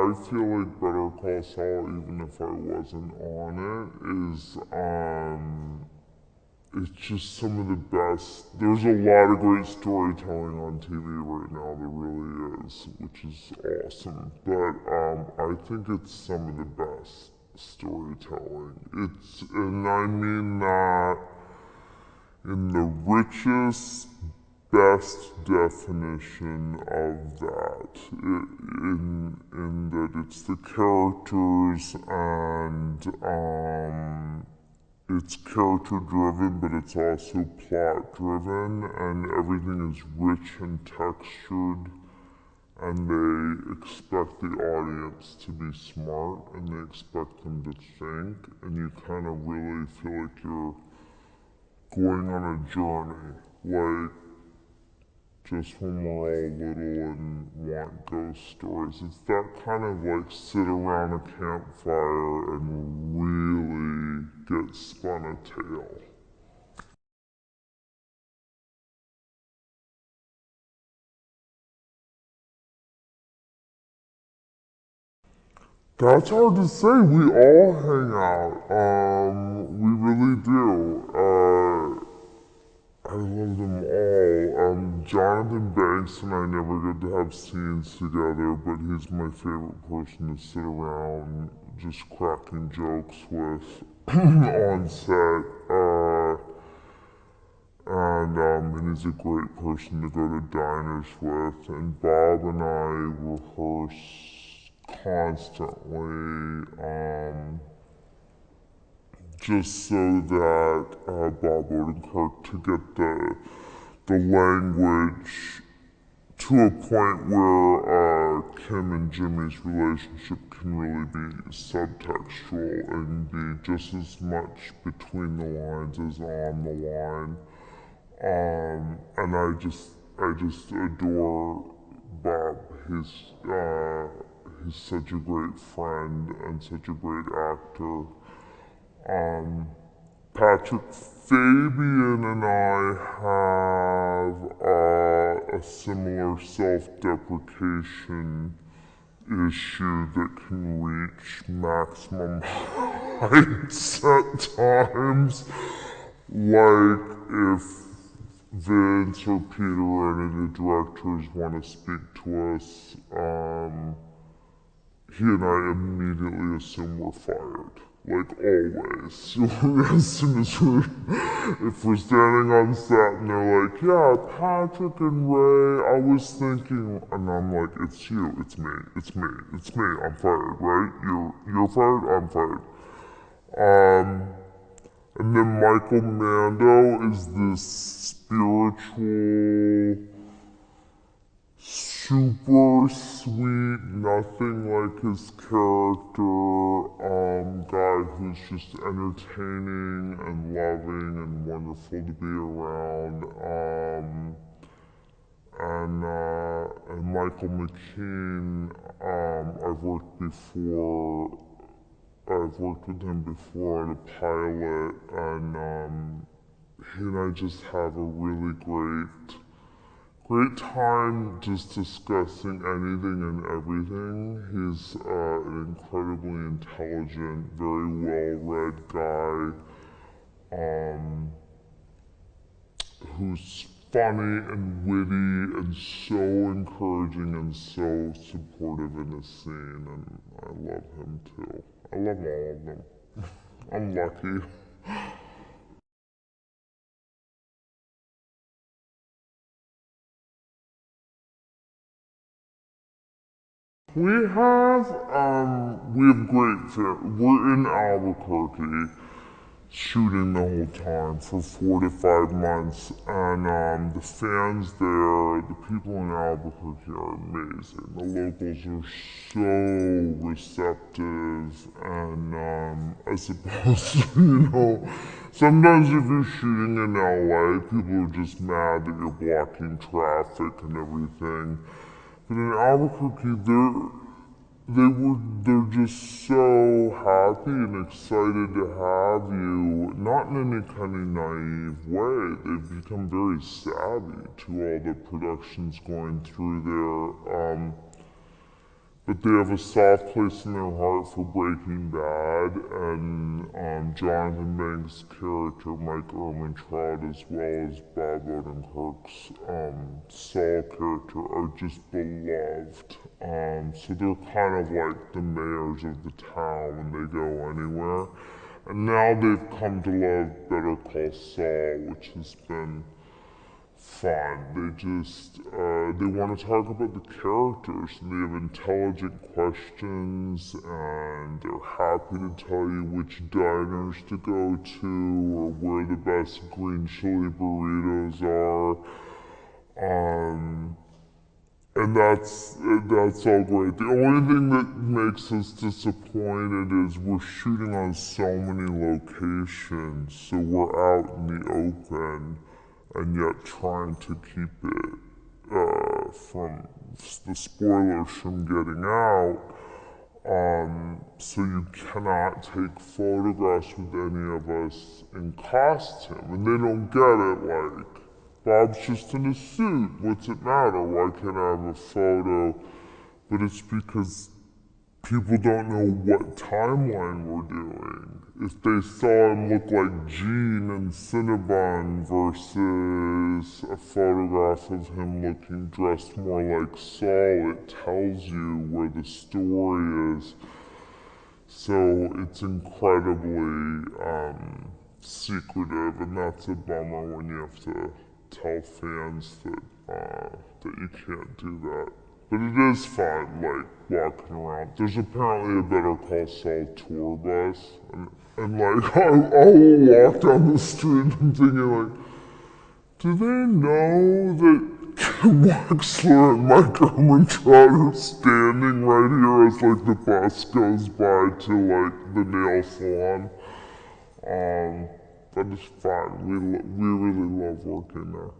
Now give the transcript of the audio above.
I feel like Better Call Saul, even if I wasn't on it, it's just some of the best. There's a lot of great storytelling on TV right now, there really is, which is awesome. But I think it's some of the best storytelling. And I mean that in the richest, best definition of that. In that it's the characters and it's character driven, but it's also plot driven, and everything is rich and textured, and they expect the audience to be smart, and they expect them to think, and you kind of really feel like you're going on a journey, like just when we're all little and want ghost stories. It's that kind of like sit around a campfire and really get spun a tale. That's hard to say. We all hang out. We really do. I love them all. Jonathan Banks and I never get to have scenes together, but he's my favorite person to sit around just cracking jokes with on set. And he's a great person to go to diners with. And Bob and I rehearse constantly, just so that Bob Odenkirk to get the language to a point where Kim and Jimmy's relationship can really be subtextual and be just as much between the lines as on the line. And I just adore Bob. He's such a great friend and such a great actor. Patrick Fabian and I have a similar self-deprecation issue that can reach maximum heights at times. Like if Vince or Peter or any of the directors want to speak to us, he and I immediately assume we're fired. Like always. As soon as if we're standing on set and they're like, yeah, Patrick and Ray, I was thinking, and I'm like, it's you, it's me, I'm fired, right? You're fired, I'm fired. And then Michael Mando is this spiritual, super sweet, nothing like his character, guy who's just entertaining and loving and wonderful to be around. And Michael McKean, I've worked with him before on a pilot, and he and I just have a really great time just discussing anything and everything. He's an incredibly intelligent, very well-read guy, who's funny and witty and so encouraging and so supportive in the scene, and I love him too. I love all of them. I'm lucky. We have we're in Albuquerque shooting the whole time for 4 to 5 months, and the fans there, the people in Albuquerque are amazing. The locals are so receptive, and as opposed to, sometimes if you're shooting in LA, people are just mad that you're blocking traffic and everything. But in Albuquerque, they're just so happy and excited to have you, not in any kind of naive way. They've become very savvy to all the productions going through there. but they have a soft place in their heart for Breaking Bad, and Jonathan Banks' character, Mike Ehrmantraut, as well as Bob Odenkirk's Saul character, are just beloved. So they're kind of like the mayors of the town when they go anywhere. And now they've come to love Better Call Saul, which has been fun. They want to talk about the characters, and they have intelligent questions, and they're happy to tell you which diners to go to or where the best green chili burritos are. And that's all great. The only thing that makes us disappointed is we're shooting on so many locations, so we're out in the open, and yet trying to keep it from the spoilers from getting out. So you cannot take photographs with any of us in costume, and they don't get it. Like, Bob's just in a suit. What's it matter? Why can't I have a photo? But it's because people don't know what timeline we're doing. If they saw him look like Gene in Cinnabon versus a photograph of him looking dressed more like Saul, it tells you where the story is. So it's incredibly secretive, and that's a bummer when you have to tell fans that you can't do that. But it is fun, like, walking around. There's apparently a Better Call Saul tour bus, and like, I'll walk down the street and thinking, like, do they know that Kim Wexler and Mike Ehrmantraut are standing right here as, like, the bus goes by to, like, the nail salon? But it's fun. We really love working there.